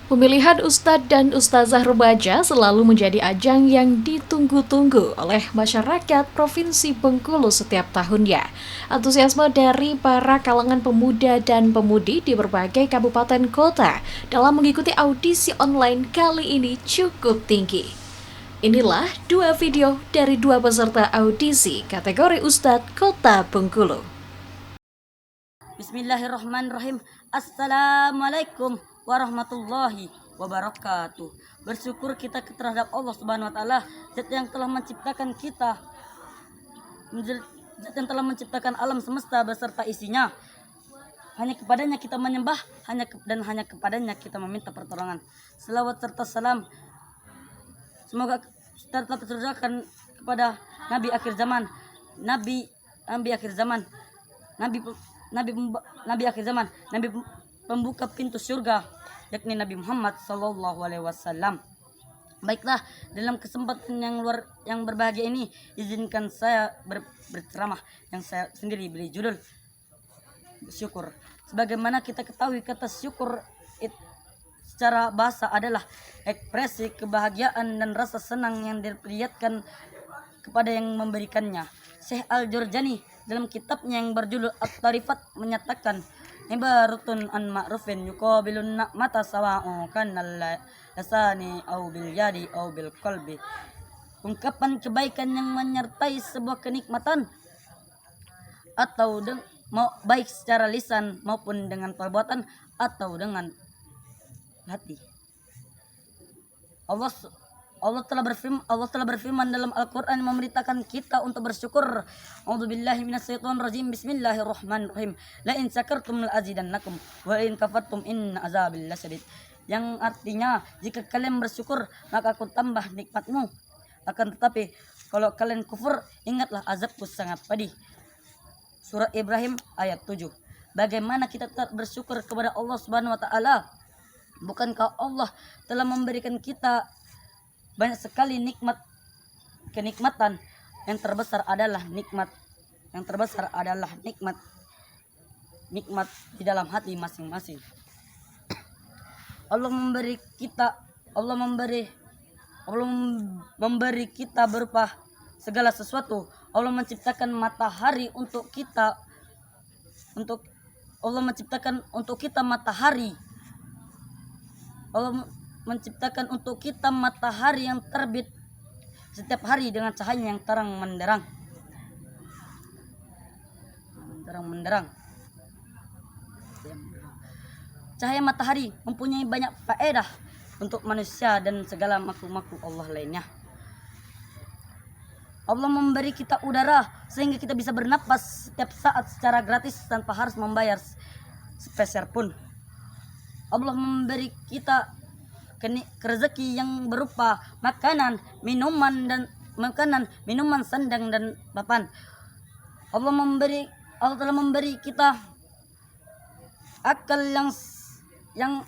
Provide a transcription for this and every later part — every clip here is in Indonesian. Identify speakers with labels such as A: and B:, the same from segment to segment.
A: Pemilihan ustadz dan ustazah remaja selalu menjadi ajang yang ditunggu-tunggu oleh masyarakat Provinsi Bengkulu setiap tahunnya. Antusiasme dari para kalangan pemuda dan pemudi di berbagai kabupaten kota dalam mengikuti audisi online kali ini cukup tinggi. Inilah dua video dari dua peserta audisi kategori Ustadz Kota Bengkulu.
B: Bismillahirrahmanirrahim. Assalamualaikum warahmatullahi wabarakatuh. Bersyukur kita terhadap Allah Subhanahu wa taala, zat yang telah menciptakan kita, zat yang telah menciptakan alam semesta beserta isinya. Hanya kepadanya kita menyembah, hanya kepadanya kita meminta pertolongan. Selawat serta salam semoga tetap tercurahkan kepada Nabi akhir zaman, Nabi akhir zaman, Nabi akhir zaman, Nabi pembuka pintu surga, yakni Nabi Muhammad Sallallahu Alaihi Wasallam. Baiklah, dalam kesempatan yang berbahagia ini, izinkan saya berceramah yang saya sendiri beri judul syukur. Sebagaimana kita ketahui, kata syukur secara bahasa adalah ekspresi kebahagiaan dan rasa senang yang diperlihatkan kepada yang memberikannya. Syekh Al-Jurjani dalam kitabnya yang berjudul At-Tarifat menyatakan, ibaratun an ma'rufin yuqabilun na'mata sawa'u kanal lasani au bil yadi au bil qalbi. Ungkapan kebaikan yang menyertai sebuah kenikmatan atau mau baik secara lisan maupun dengan perbuatan atau dengan hati. Allah telah berfirman dalam Al-Quran memberitakan kita untuk bersyukur. A'udzubillahi minasyaitonirrajim. Bismillahirrahmanirrahim. La in syakartum la azidannakum wa in kafartum inna azabil lasyadid. Yang artinya, jika kalian bersyukur maka aku tambah nikmatmu. Akan tetapi kalau kalian kufur, ingatlah azabku sangat pedih. Surah Ibrahim ayat 7. Bagaimana kita tetap bersyukur kepada Allah Subhanahu wa taala? Bukankah Allah telah memberikan kita banyak sekali kenikmatan? Yang terbesar adalah nikmat di dalam hati masing-masing. Allah memberi kita berupa segala sesuatu. Allah menciptakan matahari untuk kita, Allah menciptakan untuk kita matahari. Allah menciptakan untuk kita matahari yang terbit setiap hari dengan cahaya yang terang menderang. Cahaya matahari mempunyai banyak faedah untuk manusia dan segala makhluk-makhluk Allah lainnya. Allah memberi kita udara sehingga kita bisa bernapas setiap saat secara gratis tanpa harus membayar sepeser pun. Allah memberi kita rezeki yang berupa makanan, minuman, sandang dan papan. Allah telah memberi kita akal yang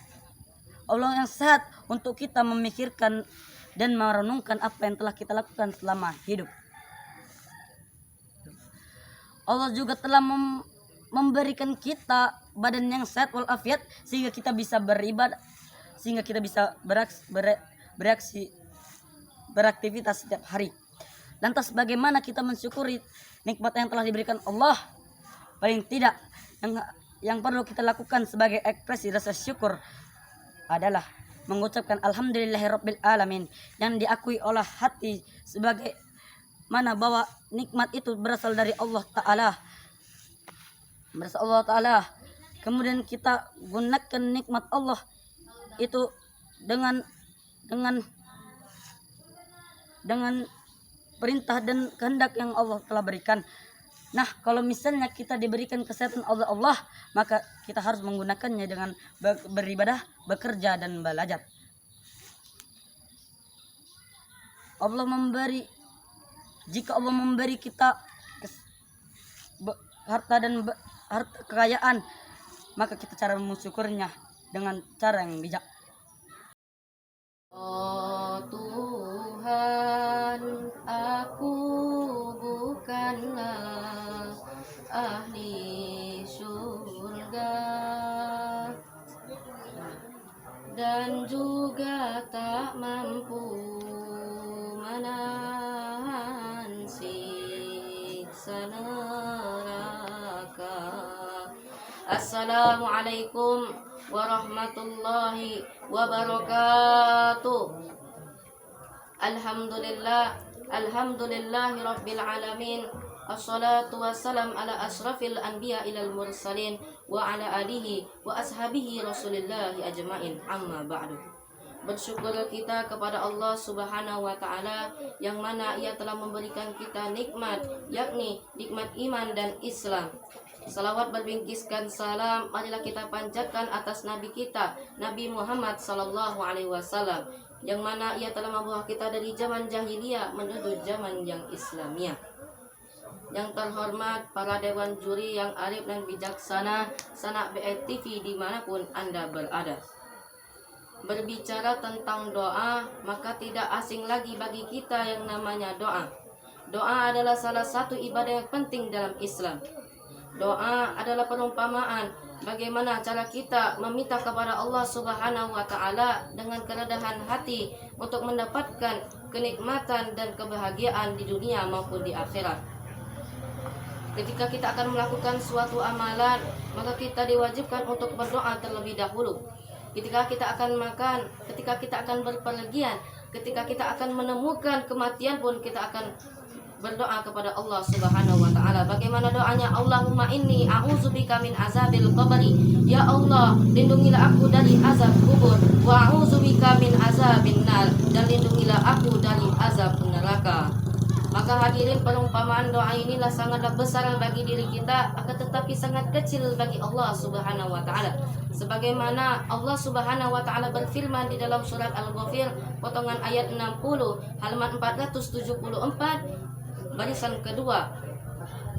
B: sehat untuk kita memikirkan dan merenungkan apa yang telah kita lakukan selama hidup. Allah juga telah memberikan kita badan yang sehat walafiat sehingga kita bisa beribadah, sehingga kita bisa beraktivitas setiap hari. Lantas bagaimana kita mensyukuri nikmat yang telah diberikan Allah? Paling tidak yang perlu kita lakukan sebagai ekspresi rasa syukur adalah mengucapkan alhamdulillahirabbil alamin, yang diakui oleh hati sebagai mana bahwa nikmat itu berasal dari Allah Ta'ala. Kemudian kita gunakan nikmat Allah itu dengan perintah dan kehendak yang Allah telah berikan. Nah, kalau misalnya kita diberikan kesehatan oleh Allah, maka kita harus menggunakannya dengan beribadah, bekerja dan belajar. Jika Allah memberi kita harta kekayaan, maka kita cara mensyukurnya dengan cara yang bijak.
C: Oh Tuhan, aku bukanlah ahli surga, dan juga tak mampu menahan siksa neraka. Assalamualaikum warahmatullahi wabarakatuh. Alhamdulillahi rabbil alamin. Assalatu wassalam ala asrafil anbiya ilal mursalin wa ala alihi wa ashabihi rasulillahi ajmain, amma ba'du. Bersyukur kita kepada Allah Subhanahu wa ta'ala yang mana ia telah memberikan kita nikmat, yakni nikmat iman dan Islam. Salawat berbingkiskan salam marilah kita panjatkan atas Nabi kita, Nabi Muhammad sallallahu alaihi wasallam, yang mana ia telah membawa kita dari zaman jahiliyah menuju zaman yang Islamiyah. Yang terhormat para dewan juri yang arif dan bijaksana, sanak BETV dimanapun Anda berada. Berbicara tentang doa, maka tidak asing lagi bagi kita yang namanya doa. Doa adalah salah satu ibadah yang penting dalam Islam. Doa adalah perumpamaan bagaimana cara kita meminta kepada Allah Subhanahu wa ta'ala dengan kerendahan hati untuk mendapatkan kenikmatan dan kebahagiaan di dunia maupun di akhirat. Ketika kita akan melakukan suatu amalan, maka kita diwajibkan untuk berdoa terlebih dahulu. Ketika kita akan makan, ketika kita akan berpergian, ketika kita akan menemukan kematian pun kita akan berdoa kepada Allah Subhanahu wa ta'ala. Bagaimana doanya? Allahumma inni a'udzubika min azabil qabri. Ya Allah, lindungilah aku dari azab kubur. Wa a'udzubika min azabin nar. Dan lindungilah aku dari azab neraka. Maka hadirin, perumpamaan doa inilah sangatlah besar bagi diri kita, akan tetapi sangat kecil bagi Allah Subhanahu wa ta'ala. Sebagaimana Allah Subhanahu wa ta'ala berfirman di dalam surat Al-Ghafir potongan ayat 60 halaman 474 barisan kedua.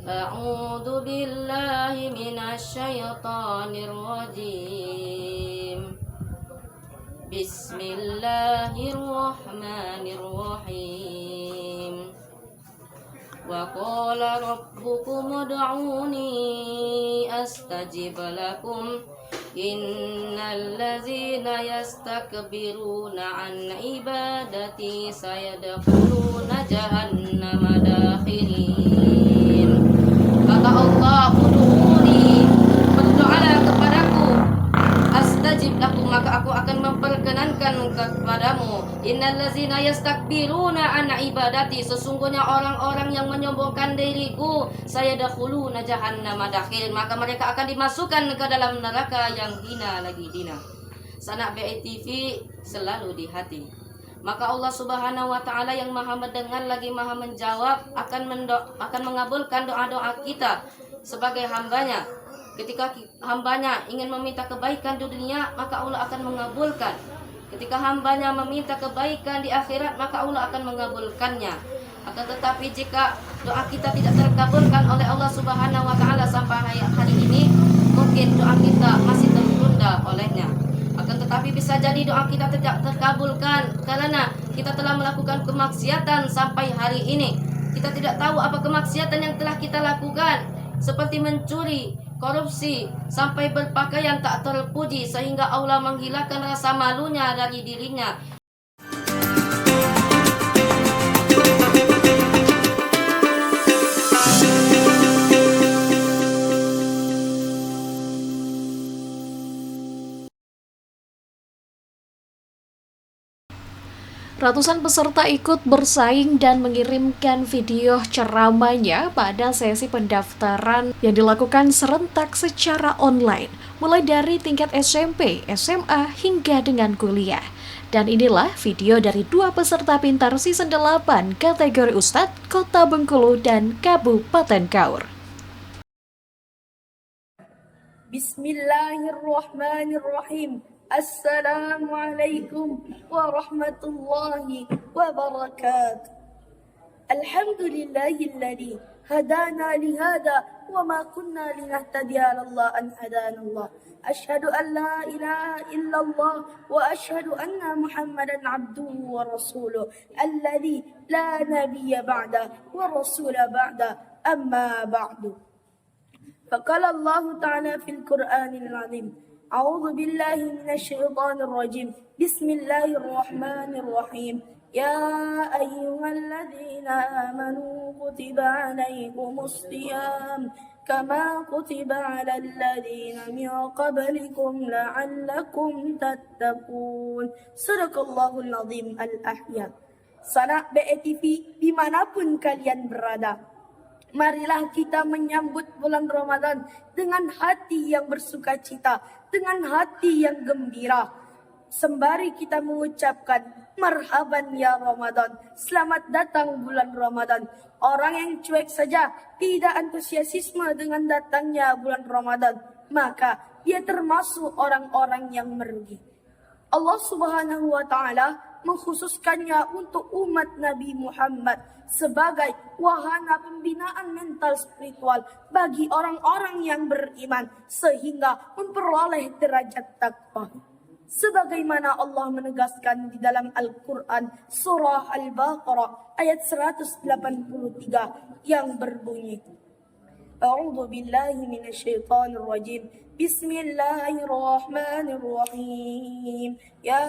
C: A'udzu billahi minasyaitonir rajim. Bismillahirrahmanirrahim. Wa qala rabbukum ud'uni astajib lakum. Innal ladzina yastakbiruna an ibadati sayadkhuluna jahannama dakhirin. Kata Allah, ud'uni, berdoalah kepadaku, astajib lakum, maka aku akan memperkenankan kepadamu. Innal ladzina yastakbiruna an ibadati, sesungguhnya orang-orang yang menyombongkan diriku, sayadkhuluna jahannama dakhirin, maka mereka akan dimasukkan ke dalam neraka yang hina lagi hina. Sanak BETV selalu di hati. Maka Allah Subhanahu wa ta'ala yang maha mendengar lagi maha menjawab akan mengabulkan doa-doa kita sebagai hambanya. Ketika hambanya ingin meminta kebaikan di dunia, maka Allah akan mengabulkan. Ketika hambanya meminta kebaikan di akhirat, maka Allah akan mengabulkannya. Akan tetapi jika doa kita tidak terkabulkan oleh Allah Subhanahu wa ta'ala sampai hari ini, mungkin doa kita masih tertunda olehnya. Akan tetapi bisa jadi doa kita tidak terkabulkan karena kita telah melakukan kemaksiatan sampai hari ini. Kita tidak tahu apa kemaksiatan yang telah kita lakukan, seperti mencuri, korupsi, sampai berpakaian tak terpuji sehingga Allah menghilangkan rasa malunya dari dirinya.
A: Ratusan peserta ikut bersaing dan mengirimkan video ceramahnya pada sesi pendaftaran yang dilakukan serentak secara online, mulai dari tingkat SMP, SMA, hingga dengan kuliah. Dan inilah video dari dua peserta pintar season 8 kategori Ustadz Kota Bengkulu dan Kabupaten Kaur.
D: Bismillahirrahmanirrahim. Assalamualaikum warahmatullahi wabarakatuh. Alhamdulillahilladzi hadana lihada wa ma kunna linahtadiya lillah an hadana Allah. Ashhadu an la ilaha illallah wa ashhadu anna Muhammadan abduhu wa rasuluh alladzi la nabiyya ba'da wa rasula ba'da amma ba'du. فقال الله تعالى في القرآن العظيم أعوذ بالله من الشيطان الرجيم بسم الله الرحمن الرحيم يا أيها الذين آمنوا كتب عليكم الصيام كما كتب على الذين من قبلكم لعلكم تتقون صدق الله العظيم الأحياء. Sanak BETV dimanapun kalian berada, marilah kita menyambut bulan Ramadan dengan hati yang bersukacita, dengan hati yang gembira. Sembari kita mengucapkan marhaban ya Ramadan, selamat datang bulan Ramadan. Orang yang cuek saja, tidak antusiasisme dengan datangnya bulan Ramadan, maka dia termasuk orang-orang yang merugi. Allah Subhanahu wa Ta'ala mengkhususkannya untuk umat Nabi Muhammad sebagai wahana pembinaan mental spiritual bagi orang-orang yang beriman sehingga memperoleh derajat takwa. Sebagaimana Allah menegaskan di dalam Al-Quran surah Al-Baqarah ayat 183 yang berbunyi, A'udzu billahi minasyaitonir rajim. Bismillahirrahmanirrahim. Ya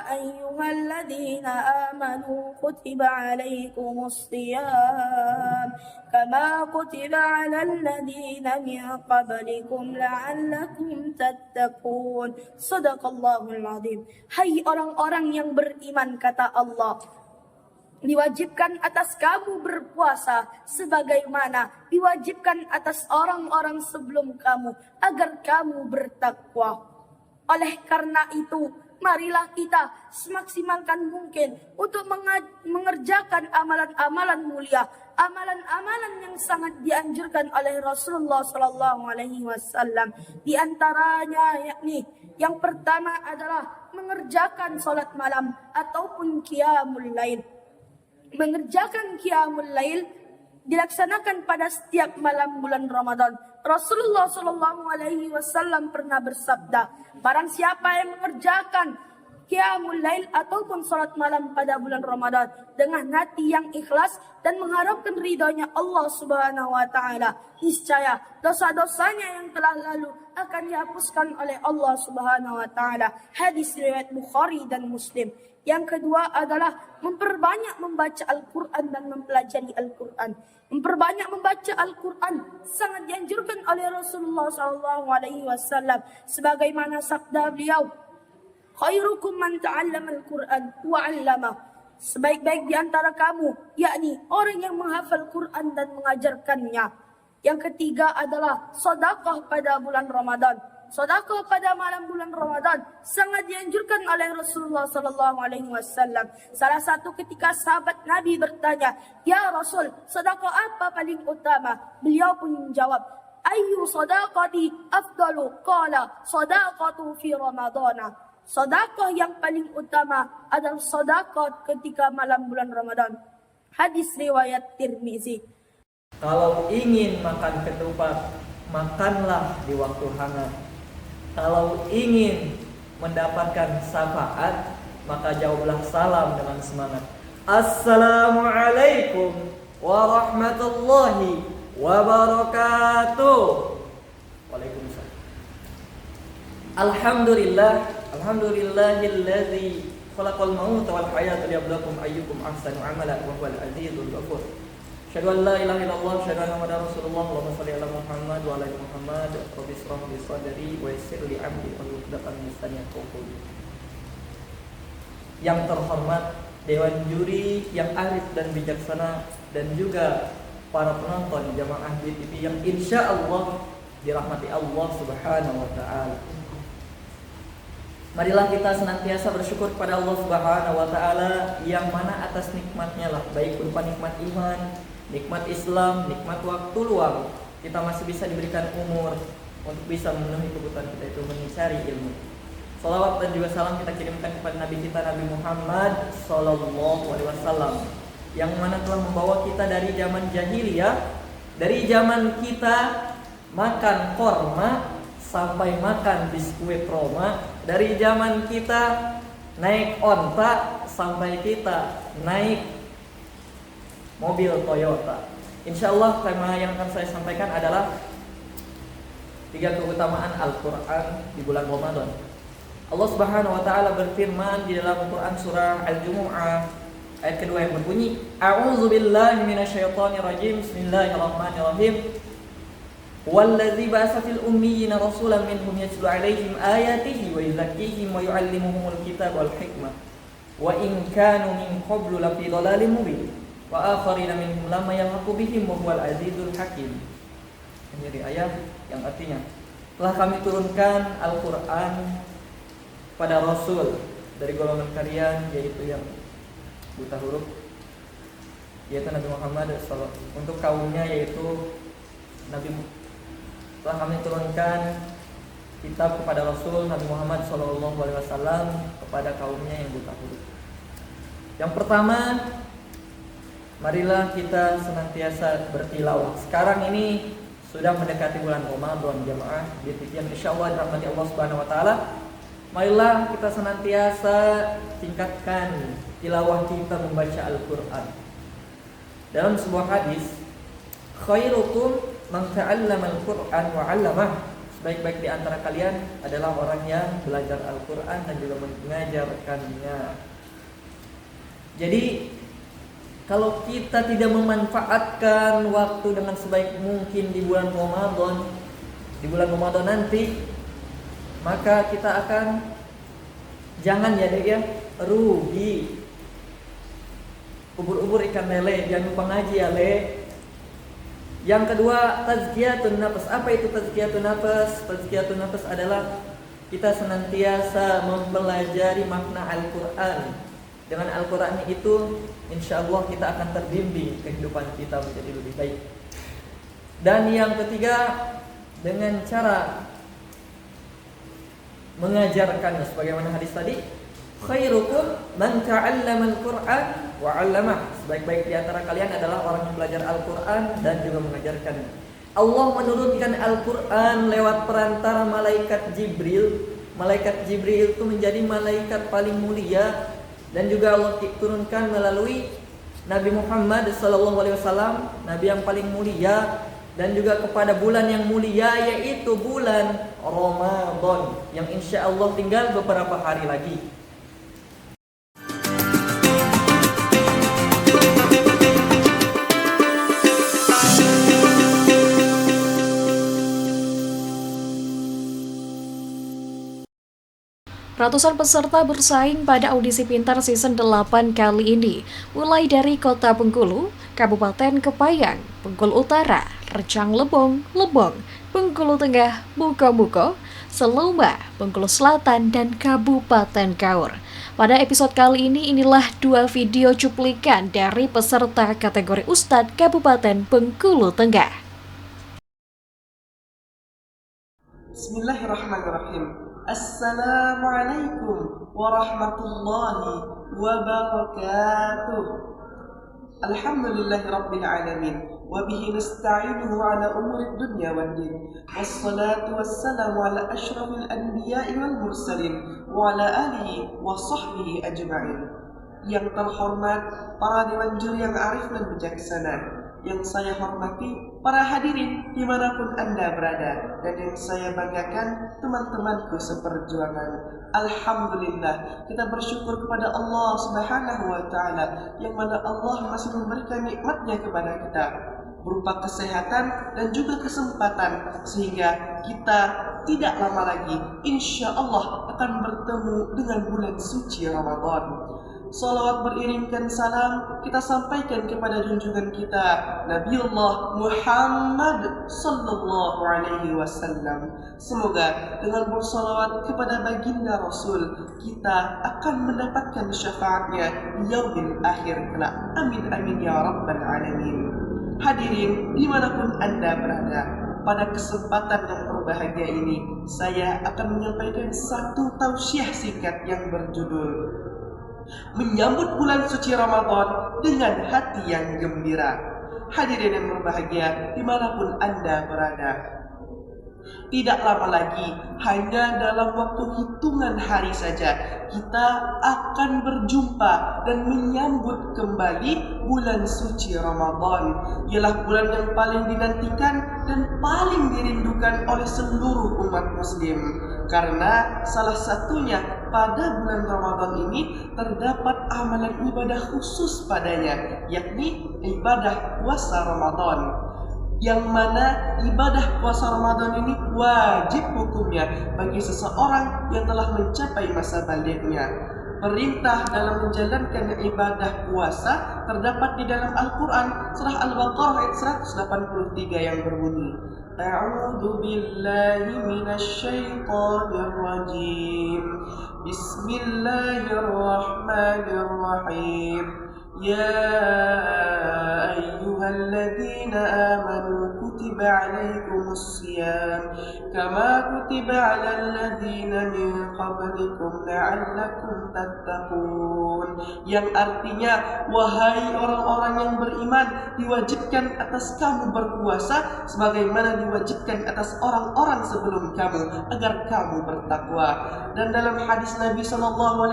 D: ayyuhalladzina amanu kutiba 'alaikumus shiyam kama kutiba 'alal ladzina min qablikum la'allakum tattaqun. Shadaqallahul 'adzim. Hai orang-orang yang beriman, kata Allah, diwajibkan atas kamu berpuasa sebagaimana diwajibkan atas orang-orang sebelum kamu agar kamu bertakwa. Oleh karena itu, marilah kita semaksimalkan mungkin untuk mengerjakan amalan-amalan mulia, amalan-amalan yang sangat dianjurkan oleh Rasulullah sallallahu alaihi wasallam. Di antaranya yakni yang pertama adalah mengerjakan salat malam ataupun qiyamul lail. Mengerjakan qiyamul lail dilaksanakan pada setiap malam bulan Ramadan. Rasulullah sallallahu alaihi wasallam pernah bersabda, barang siapa yang mengerjakan qiyamul lail ataupun salat malam pada bulan Ramadan dengan hati yang ikhlas dan mengharapkan ridhonya Allah Subhanahu wa Ta'ala, niscaya dosa-dosanya yang telah lalu akan dihapuskan oleh Allah Subhanahu wa Ta'ala. Hadis riwayat Bukhari dan Muslim. Yang kedua adalah memperbanyak membaca Al-Quran dan mempelajari Al-Quran. Memperbanyak membaca Al-Quran sangat dianjurkan oleh Rasulullah SAW. Sebagaimana sabda beliau, khairukum man ta'allama Al-Quran wa 'allamah. Sebaik-baik di antara kamu, yakni orang yang menghafal Quran dan mengajarkannya. Yang ketiga adalah sedekah pada bulan Ramadan. Sedekah pada malam bulan Ramadan sangat dianjurkan oleh Rasulullah sallallahu alaihi wasallam. Salah satu ketika sahabat Nabi bertanya, "Ya Rasul, sedekah apa paling utama?" Beliau pun menjawab, "Ayyu sadaqati afdalu?" Qala, "Sadaqatu fi Ramadana." Sedekah yang paling utama adalah sedekah ketika malam bulan Ramadan. Hadis riwayat Tirmizi.
E: Kalau ingin makan ketupat, makanlah di waktu hangat. Kalau ingin mendapatkan syafaat, maka jawablah salam dengan semangat. Assalamualaikum warahmatullahi wabarakatuh. Waalaikumsalam. Alhamdulillahilladzi khalaqal mauta wal hayata liyabluwakum ayyukum ahsanu amala wa huwal azizul ghafur. Asyhadu an la ilaha illallah, asyhadu anna Muhammadar Rasulullah. Allahumma shalli ala Muhammad wa ala ali Muhammad. Rabbi shrah li sadri wa yassir li amri wahlul 'uqdatam min lisani yafqahu qawli. Yang terhormat Dewan Juri yang arif dan bijaksana, dan juga para penonton jamaah BTV yang insya Allah dirahmati Allah Subhanahu wa Ta'ala. Marilah kita senantiasa bersyukur kepada Allah Subhanahu wa Ta'ala, yang mana atas nikmatnya lah, baik berupa nikmat iman, nikmat Islam, nikmat waktu luang, kita masih bisa diberikan umur untuk bisa memenuhi kebutuhan kita, itu mencari ilmu. Salawat dan juga salam kita kirimkan kepada Nabi kita, Nabi Muhammad Sallallahu Alaihi Wasallam, yang mana telah membawa kita dari zaman jahiliyah, dari zaman kita makan korma sampai makan biskuit Roma, dari zaman kita naik onta sampai kita naik mobil Toyota. Insya Allah tema yang akan saya sampaikan adalah 3 keutamaan Al-Quran di bulan Ramadan. Allah Subhanahu wa taala berfirman di dalam Al-Quran surah Al-Jumu'ah ayat kedua yang berbunyi, A'udzu billahi minasyaitonir rajim. Bismillahirrahmanirrahim. Wallazi ba'atsa fil ummiyina rasulan minhum yatlu 'alaihim ayatihi wa yuzakkihim wa yu'allimuhumul kitaba wal hikmah wa in kanu min qablu lafi dhalalin mubin wa akharina minhum lamma yalhaqu bihim wa huwal azizul hakim. Ini dari ayat yang artinya telah kami turunkan Al-Quran pada Rasul dari golongan kalian, yaitu yang buta huruf, yaitu Nabi Muhammad SAW, untuk kaumnya, yaitu Nabi. Telah kami turunkan kitab kepada Rasul Nabi Muhammad SAW kepada kaumnya yang buta huruf. Yang pertama, marilah kita senantiasa bertilawah. Sekarang ini sudah mendekati bulan Ramadan, jamaah yang insyaallah dirahmati Allah Subhanahu wa taala. Marilah kita senantiasa tingkatkan tilawah kita membaca Al-Qur'an. Dalam sebuah hadis, khairukum man ta'allama al-Qur'an wa 'allamah. Sebaik-baik di antara kalian adalah orang yang belajar Al-Qur'an dan juga mengajarkannya. Jadi kalau kita tidak memanfaatkan waktu dengan sebaik mungkin di bulan Ramadan nanti, maka kita akan jangan rugi. Ubur-ubur ikan lele, jangan lupa ngaji ya le. Yang kedua, tazkiyatun nafs. Apa itu tazkiyatun nafs? Tazkiyatun nafs adalah kita senantiasa mempelajari makna Al-Quran. Dengan Al-Quran itu, insya Allah kita akan terbimbing kehidupan kita menjadi lebih baik. Dan yang ketiga, dengan cara mengajarkannya, sebagaimana hadis tadi, khairukum man ta'allama al-Qur'an wa 'allamah. Sebaik-baik di antara kalian adalah orang yang belajar Al-Qur'an dan juga mengajarkannya. Allah menurunkan Al-Qur'an lewat perantara malaikat Jibril. Malaikat Jibril itu menjadi malaikat paling mulia, dan juga Allah turunkan melalui Nabi Muhammad SAW, Nabi yang paling mulia, dan juga kepada bulan yang mulia, yaitu bulan Ramadan, yang insya Allah tinggal beberapa hari lagi.
A: Ratusan peserta bersaing pada audisi pintar season 8 kali ini, mulai dari Kota Bengkulu, Kabupaten Kepayang, Bengkulu Utara, Rejang Lebong, Bengkulu Tengah, Muko, Seluma, Bengkulu Selatan, dan Kabupaten Kaur. Pada episode kali ini, inilah 2 video cuplikan dari peserta kategori Ustadz Kabupaten Bengkulu Tengah.
F: Bismillahirrahmanirrahim. Assalamualaikum warahmatullahi wabarakatuh. Alhamdulillahi rabbil alamin, wa bihi nasta'inuhu ala umuri dunya wad din. Wassalatu wassalamu ala asyrafil anbiya'i wal mursalin wa ala alihi wa sahbihi ajma'in. Yang terhormat para dewan juri yang arif dan bijaksana, yang saya hormati para hadirin dimanapun Anda berada, dan yang saya banggakan teman-temanku seperjuangan. Alhamdulillah, kita bersyukur kepada Allah Subhanahu wa ta'ala, yang mana Allah masih memberikan nikmatnya kepada kita berupa kesehatan dan juga kesempatan, sehingga kita tidak lama lagi insya Allah akan bertemu dengan bulan suci Ramadan. Salawat beriringkan salam kita sampaikan kepada junjungan kita Nabiullah Muhammad sallallahu alaihi wasallam. Semoga dengan bersalawat kepada baginda Rasul, kita akan mendapatkan syafaatnya di yaumil akhir kelak. Amin amin ya rabbal alamin. Hadirin dimanapun Anda berada, pada kesempatan yang berbahagia ini saya akan menyampaikan satu tausiah singkat yang berjudul Menyambut bulan suci Ramadan dengan hati yang gembira. Hadirin yang berbahagia dimanapun Anda berada, Tidak lama lagi, hanya dalam waktu hitungan hari saja, kita akan berjumpa dan menyambut kembali bulan suci Ramadan. Ialah bulan yang paling dinantikan dan paling dirindukan oleh seluruh umat muslim. Karena salah satunya pada bulan Ramadan ini terdapat amalan ibadah khusus padanya, yakni ibadah puasa Ramadan. Yang mana ibadah puasa Ramadan ini wajib hukumnya bagi seseorang yang telah mencapai masa balighnya. Perintah dalam menjalankan ibadah puasa terdapat di dalam Al-Quran surah Al-Baqarah ayat 183 yang berbunyi, A'udzu billahi minasy syaithanir rajim. Bismillahirrahmanirrahim. يا أيها الذين آمنوا كتب عليكم الصيام كما كتب على الذين من قبلكم لعلكم تتقون, yang artinya, wahai orang-orang yang beriman, diwajibkan atas kamu berpuasa sebagaimana diwajibkan atas orang-orang sebelum kamu agar kamu bertakwa. Dan dalam hadis Nabi SAW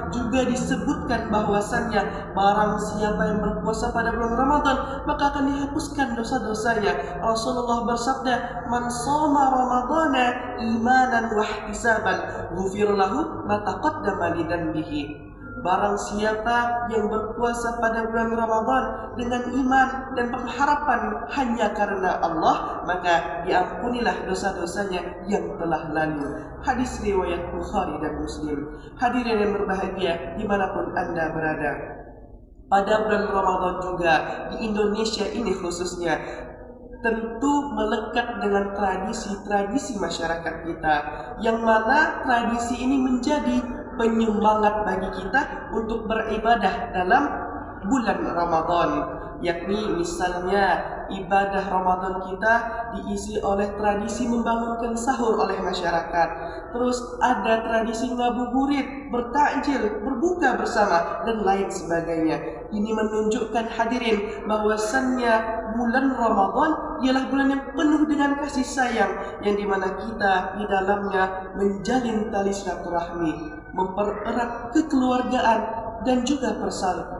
F: juga disebutkan bahwasannya barang siapa yang berpuasa pada bulan Ramadan maka akan dihapuskan dosa-dosanya. Rasulullah bersabda, "Man shoma Ramadana imanan wa ihtisaban, ghufir lahu ma taqaddama li dhanbihi." Barang siapa yang berpuasa pada bulan Ramadan dengan iman dan pengharapan hanya karena Allah, maka diampunilah dosa-dosanya yang telah lalu. Hadis riwayat Bukhari dan Muslim. Hadirin yang berbahagia dimanapun Anda berada, pada bulan Ramadan juga di Indonesia ini khususnya tentu melekat dengan tradisi-tradisi masyarakat kita, yang mana tradisi ini menjadi penyemangat bagi kita untuk beribadah dalam bulan Ramadan. Yakni misalnya ibadah Ramadan kita diisi oleh tradisi membangunkan sahur oleh masyarakat. Terus ada tradisi ngabuburit, bertakjil, berbuka bersama dan lain sebagainya. Ini menunjukkan hadirin bahwasannya bulan Ramadan ialah bulan yang penuh dengan kasih sayang, yang dimana kita di dalamnya menjalin tali silaturahmi, mempererat kekeluargaan dan juga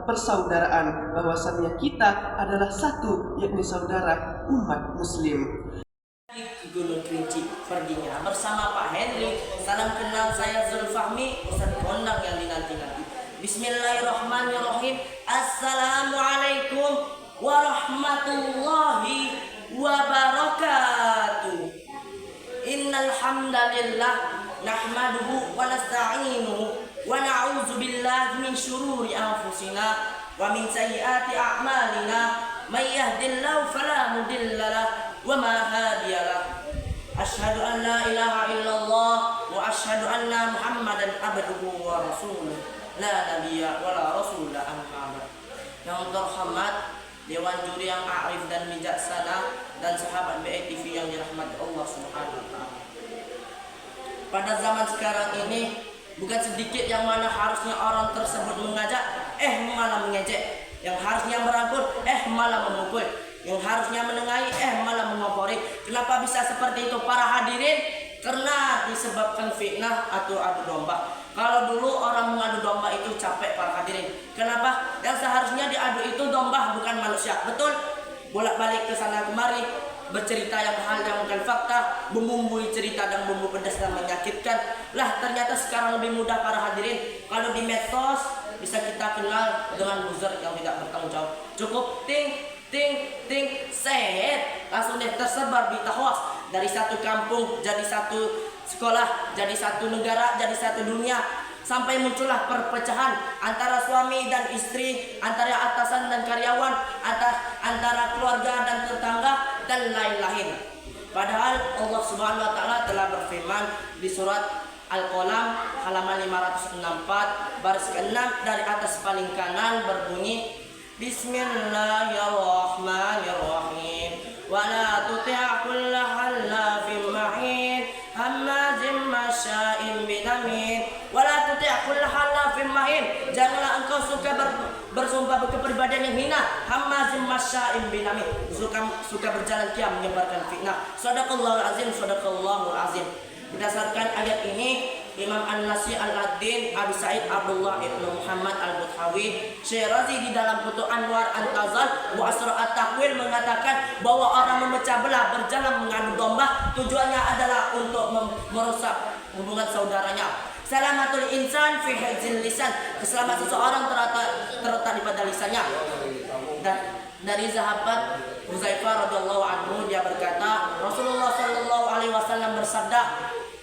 F: persaudaraan, bahwasannya kita adalah satu, yakni saudara umat muslim.
G: Ke Gunung Kerinci perginya bersama Pak Henry. Salam kenal, saya Zulfahmi, Ustadz Kondang yang dinanti-nanti. Bismillahirrahmanirrahim. Assalamualaikum warahmatullahi wabarakatuh. Innal hamdalillah nahmaduhu wa nasta'inuhu wa na'udzu billahi min syururi anfusina wa min sayyiati a'malina. May yahdihillahu fala mudilla lahu wa ma hadiya lahu. Asyhadu an la ilaha illallah wa asyhadu anna Muhammadan abduhu wa rasuluh. La nabiyya wa la rasula amma ba'd. Yang terhormat Dewan Juri yang arif dan bijaksana dan sahabat BITV yang dirahmati Allah Subhanahu wa taala. Pada zaman sekarang ini bukan sedikit yang mana harusnya orang tersebut mengajak, malah mengejek. Yang harusnya merangkul, malah memukul. Yang harusnya menengahi, malah mengompori. Kenapa bisa seperti itu para hadirin? Karena disebabkan fitnah atau adu domba. Kalau dulu orang mengadu domba itu capek para hadirin. Kenapa? Yang seharusnya diadu itu domba, bukan manusia. Betul? Bolak-balik ke sana kemari, bercerita yang hal yang bukan fakta, membumbui cerita dan bumbu pedas dan menyakitkan. Lah ternyata sekarang lebih mudah para hadirin. Kalau di medsos bisa kita kenal dengan buzzer yang tidak bertanggung jawab. Cukup ting set, langsung deh tersebar berita hoax. Dari satu kampung jadi satu sekolah, jadi satu negara, jadi satu dunia, sampai muncullah perpecahan antara suami dan istri, antara atasan dan karyawan, antara keluarga dan tetangga dan lain-lain. Padahal Allah Subhanahu wa taala telah berfirman di surat Al-Qalam halaman 564 baris ke-6 dari atas paling kanan berbunyi, Bismillahirrahmanirrahim. Wala tuti' kulla halafin mahin hammazim masya'in binamin. Wala tuti' kulla halafin mahin. Janganlah engkau suka bersumpah kepribadian yang hina, hamazim masya'im binamim, suka berjalan kiam menyebarkan fitnah. Shadaqallahul azim, shadaqallahul azim. Berdasarkan ayat ini, Imam An-Nasir Al-Addin Abi Sa'id Abdullah Ibnu Muhammad Al-Buthawi Syirazi di dalam Futuh Anwar An-Tazal wa Asra At-Takwil mengatakan bahwa orang memecah belah berjalan mengadu domba tujuannya adalah untuk merusak hubungan saudaranya. Salamatul insan fi hifdzil lisan, keselamatan seseorang terletak di pada lisannya. Dan dari sahabat Huzaifah radhiyallahu anhu dia berkata, Rasulullah sallallahu alaihi wasallam bersabda,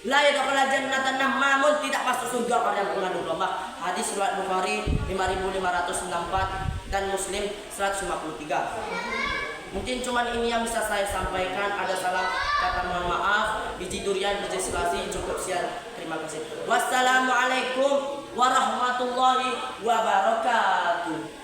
G: la yadkhulul jannata namamun, tidak masuk surga orang yang mengadu domba. Hadis riwayat Bukhari 5594 dan Muslim 153. Mungkin cuman ini yang bisa saya sampaikan. Ada salah kata mohon maaf. Biji durian, biji selasi, cukup sekian. Terima kasih. Wassalamualaikum warahmatullahi wabarakatuh.